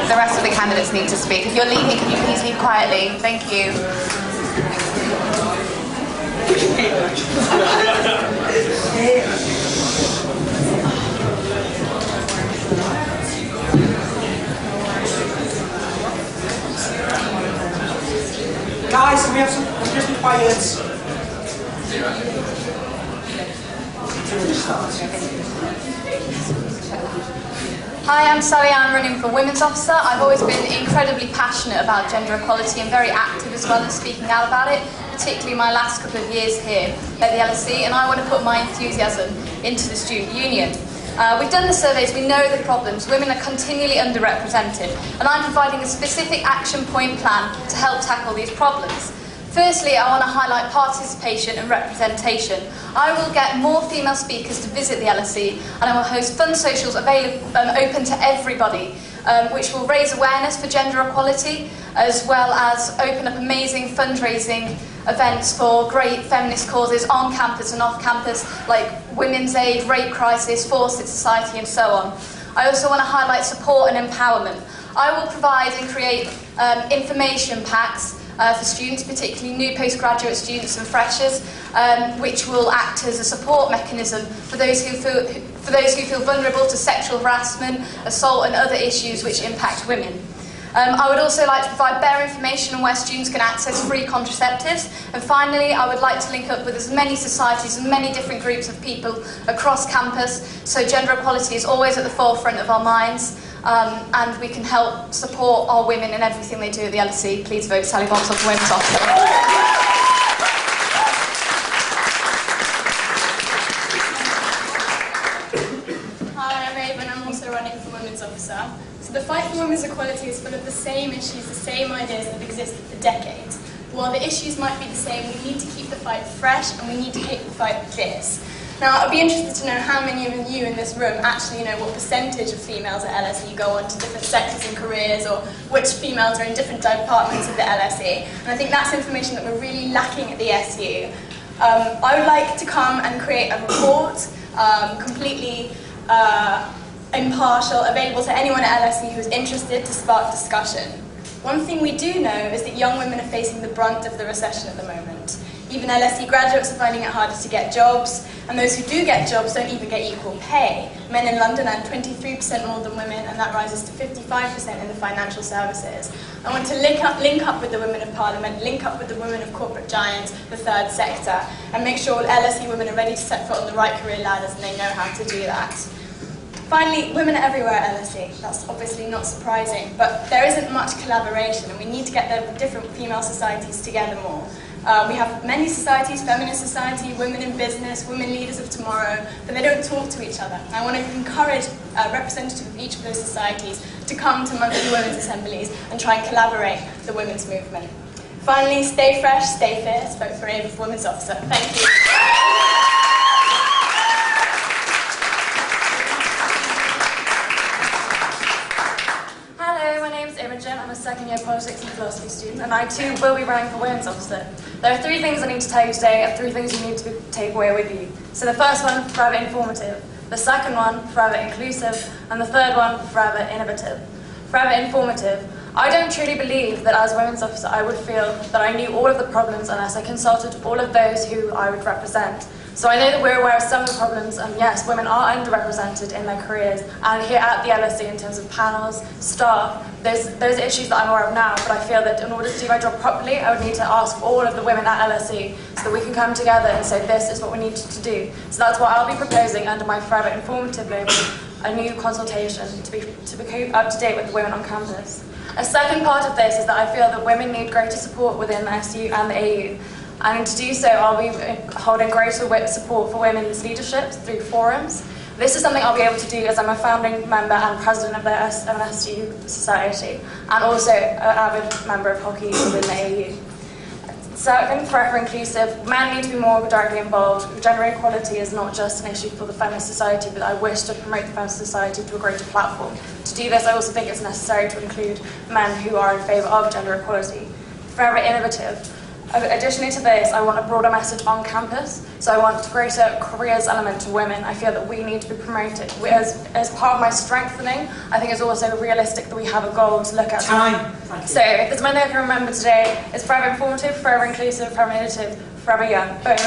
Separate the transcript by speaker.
Speaker 1: the rest of the candidates need to speak. If you're leaving, can you please leave quietly? Thank you.
Speaker 2: Guys, can we have some, just be quiet.
Speaker 1: Hi, I'm Sally. I'm running for Women's Officer. I've always been incredibly passionate about gender equality and very active as well as speaking out about it, particularly my last couple of years here at the LSE, and I want to put my enthusiasm into the student union. We've done the surveys, we know the problems. Women are continually underrepresented, and I'm providing a specific action point plan to help tackle these problems. Firstly, I want to highlight participation and representation. I will get more female speakers to visit the LSE, and I will host fun socials open to everybody, which will raise awareness for gender equality, as well as open up amazing fundraising events for great feminist causes on campus and off campus, like Women's Aid, Rape Crisis, Forced Society, and so on. I also want to highlight support and empowerment. I will provide and create information packs for students, particularly new postgraduate students and freshers, which will act as a support mechanism for those who feel vulnerable to sexual harassment, assault, and other issues which impact women. I would also like to provide better information on where students can access free contraceptives. And finally, I would like to link up with as many societies and many different groups of people across campus, so gender equality is always at the forefront of our minds, and we can help support our women in everything they do at the LSE. Please vote Sally Bonsall for Women's Officer.
Speaker 3: Hi, I'm Ava, and I'm also running for Women's Officer. So the fight for women's equality is full of the same issues, the same ideas that have existed for decades. While the issues might be the same, we need to keep the fight fresh, and we need to keep the fight fierce. Now, I'd be interested to know how many of you in this room actually know what percentage of females at LSE go on to different sectors and careers, or which females are in different departments of the LSE. And I think that's information that we're really lacking at the SU. I would like to come and create a report, completely impartial, available to anyone at LSE who is interested to spark discussion. One thing we do know is that young women are facing the brunt of the recession at the moment. Even LSE graduates are finding it harder to get jobs, and those who do get jobs don't even get equal pay. Men in London earn 23% more than women, and that rises to 55% in the financial services. I want to link up with the women of Parliament, link up with the women of corporate giants, the third sector, and make sure all LSE women are ready to set foot on the right career ladders and they know how to do that. Finally, women are everywhere at LSE. That's obviously not surprising, but there isn't much collaboration, and we need to get the different female societies together more. We have many societies, feminist society, women in business, women leaders of tomorrow, but they don't talk to each other. I want to encourage representatives of each of those societies to come to monthly women's assemblies and try and collaborate the women's movement. Finally, stay fresh, stay fierce, vote for Ava for Women's Officer. Thank you.
Speaker 4: Imogen. I'm a second-year politics and philosophy student, and I too will be running for Women's Officer. There are three things I need to tell you today, and three things you need to take away with you. So the first one, forever informative. The second one, forever inclusive. And the third one, forever innovative. Forever informative. I don't truly believe that as Women's Officer I would feel that I knew all of the problems unless I consulted all of those who I would represent. So I know that we're aware of some of the problems, and yes, women are underrepresented in their careers, and here at the LSE in terms of panels, staff, there's issues that I'm aware of now, but I feel that in order to do my job properly, I would need to ask all of the women at LSE so that we can come together and say this is what we need to do. So that's what I'll be proposing under my Forever Informative label, a new consultation to be up to date with the women on campus. A second part of this is that I feel that women need greater support within the SU and the AU. And to do so, I'll be holding greater support for women's leadership through forums. This is something I'll be able to do as I'm a founding member and president of the SU Society, and also an avid member of hockey within the AU. Second, forever inclusive, men need to be more directly involved. Gender equality is not just an issue for the feminist society, but I wish to promote the feminist society to a greater platform. To do this, I also think it's necessary to include men who are in favour of gender equality. Forever innovative. Additionally to this, I want a broader message on campus, so I want a greater careers element to women. I feel that we need to be promoted. As part of my strengthening, I think it's also realistic that we have a goal to look at.
Speaker 2: Time. Thank you.
Speaker 4: So, if there's one thing I can remember today, it's forever informative, forever inclusive, forever innovative, forever young. Boom,